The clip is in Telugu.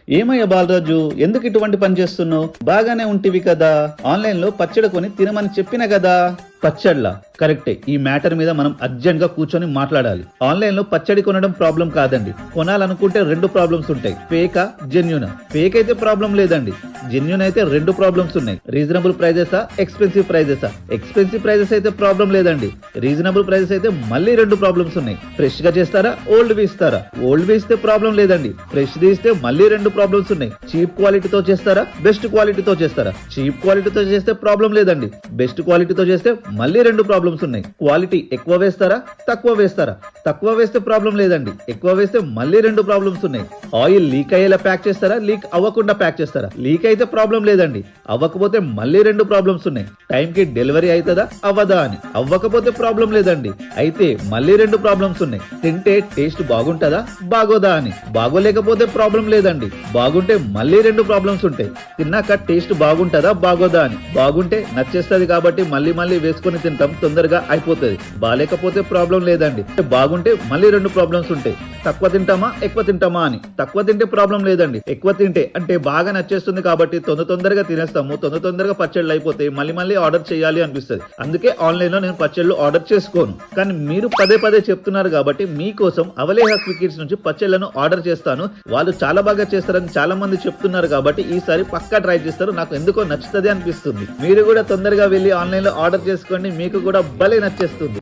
ఏమయ్య బాలరాజు, ఎందుకు ఇటువంటి పని చేస్తున్నావు? బాగానే ఉంటివి కదా, ఆన్లైన్ లో పచ్చడి కొని తినమని చెప్పిన కదా. పచ్చడ్లా? కరెక్టే. ఈ మ్యాటర్ మీద మనం అర్జెంట్ గా కూర్చొని మాట్లాడాలి. ఆన్లైన్ లో పచ్చడి కొనడం ప్రాబ్లం కాదండి. కొనాలనుకుంటే రెండు ప్రాబ్లమ్స్ ఉంటాయి, ఫేకా జెన్యూనా. ఫేక్ అయితే ప్రాబ్లం లేదండి, జెన్యూన్ అయితే రెండు ప్రాబ్లమ్స్ ఉన్నాయి. రీజనబుల్ ప్రైజెసా, ఎక్స్పెన్సివ్ ప్రైజెసా? ఎక్స్పెన్సివ్ ప్రైజెస్ అయితే ప్రాబ్లం లేదండి, రీజనబుల్ ప్రైజెస్ అయితే మళ్ళీ రెండు ప్రాబ్లమ్స్ ఉన్నాయి. ఫ్రెష్ గా చేస్తారా, ఓల్డ్ వి ఇస్తారా? ఓల్డ్ వి ఇస్తే ప్రాబ్లం లేదండి, ఫ్రెష్ ది ఇస్తే మళ్ళీ రెండు ప్రాబ్లమ్స్ ఉన్నాయి. చీప్ క్వాలిటీతో చేస్తారా, బెస్ట్ క్వాలిటీతో చేస్తారా? చీప్ క్వాలిటీతో చేస్తే ప్రాబ్లం లేదండి, బెస్ట్ క్వాలిటీతో చేస్తే మళ్ళీ రెండు ప్రాబ్లమ్స్ ఉన్నాయి. క్వాలిటీ ఎక్కువ వేస్తారా, తక్కువ వేస్తారా? తక్కువ వేస్తే ప్రాబ్లం లేదండి, ఎక్కువ వేస్తే మళ్ళీ రెండు ప్రాబ్లమ్స్ ఉన్నాయి. ఆయిల్ లీక్ అయ్యేలా ప్యాక్ చేస్తారా, లీక్ అవ్వకుండా ప్యాక్ చేస్తారా? లీక్ అయితే ప్రాబ్లం లేదండి, అవ్వకపోతే మళ్ళీ రెండు ప్రాబ్లమ్స్ ఉన్నాయి. టైం కి డెలివరీ అవుతుందా అవ్వదా అని. అవ్వకపోతే ప్రాబ్లం లేదండి, అయితే మళ్ళీ రెండు ప్రాబ్లమ్స్ ఉన్నాయి. తింటే టేస్ట్ బాగుంటుందా బాగోదా అని. బాగోలేకపోతే ప్రాబ్లం లేదండి, బాగుంటే మళ్ళీ రెండు ప్రాబ్లమ్స్ ఉంటాయి. తిన్నాక టేస్ట్ బాగుంటుందా బాగోదా అని. బాగుంటే నచ్చేస్తుంది కాబట్టి మళ్ళీ మళ్ళీ వేసుకొని తింటాం, తొందరగా అయిపోతుంది. బాగాలేకపోతే ప్రాబ్లం లేదండి, బాగుంటే మళ్ళీ రెండు ప్రాబ్లమ్స్ ఉంటాయి. తక్కువ తింటామా ఎక్కువ తింటామా అని. తక్కువ తింటే ప్రాబ్లం లేదండి, ఎక్కువ తింటే అంటే బాగా నచ్చేస్తుంది కాబట్టి తొందరగా తినేస్తాము, తొందరగా పచ్చళ్ళు అయిపోతాయి, మళ్ళీ మళ్ళీ ఆర్డర్ చేయాలి అనిపిస్తుంది. అందుకే ఆన్లైన్ లో నేను పచ్చళ్ళు ఆర్డర్ చేసుకోను. కానీ మీరు పదే చెప్తున్నారు కాబట్టి మీకోసం అవలేహ క్వికిడ్స్ నుంచి పచ్చళ్లను ఆర్డర్ చేస్తాను. వాళ్ళు చాలా బాగా చేస్తారని చాలా మంది చెప్తున్నారు కాబట్టి ఈసారి పక్కా ట్రై చేస్తారు. నాకు ఎందుకో నచ్చుతుంది అనిపిస్తుంది. మీరు కూడా తొందరగా వెళ్ళి ఆన్లైన్ లో ఆర్డర్ చేసుకోండి, మీకు కూడా భలే నచ్చేస్తుంది.